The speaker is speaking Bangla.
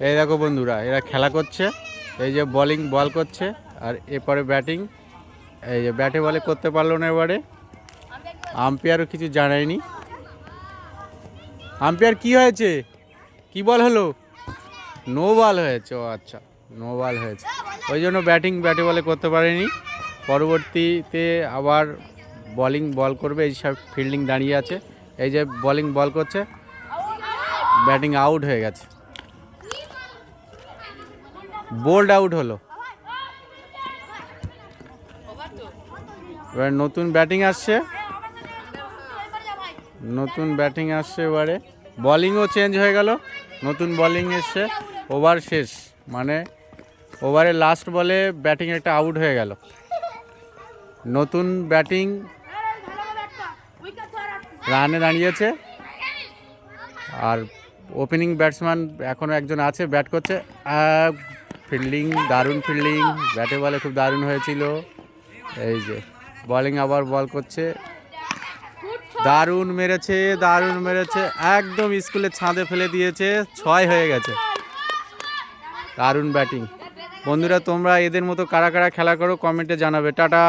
এই দেখো বন্ধুরা, এরা খেলা করছে। এই যে বলিং বল করছে, আর এরপরে ব্যাটিং। এই যে ব্যাটে বলে করতে পারলো না এবারে, আম্পায়ারও কিছু জানায়নি। আম্পায়ার কি হয়েছে, কি বল হলো? নো বল হয়েছে। ও আচ্ছা, নো বল হয়েছে, ওই জন্য ব্যাটে বলে করতে পারেনি। পরবর্তীতে আবার বলিং বল করবে। এই সব ফিল্ডিং দাঁড়িয়ে আছে, এই যে বলিং বল করছে, ব্যাটিং আউট হয়ে গেছে, বোল্ড আউট হলো। এবার নতুন ব্যাটিং আসছে, এবারে বলিংও চেঞ্জ হয়ে গেল, নতুন বলিং এসছে। ওভার শেষ, মানে ওভারের লাস্ট বলে ব্যাটিং একটা আউট হয়ে গেল। নতুন ব্যাটিং রানে দাঁড়িয়েছে, আর ওপেনিং ব্যাটসম্যান এখনও একজন আছে, ব্যাট করছে। ফিল্ডিং, দারুণ ফিল্ডিং, ব্যাটে বলে খুব দারুণ হয়েছিল। এই যে বলিং আবার বল করছে, দারুণ মেরেছে, একদম স্কুলের ছাদে ফেলে দিয়েছে, 6 হয়ে গেছে। দারুণ ব্যাটিং। বন্ধুরা, তোমরা এদের মতো কারা কারা খেলা করো কমেন্টে জানাবে। টাটা।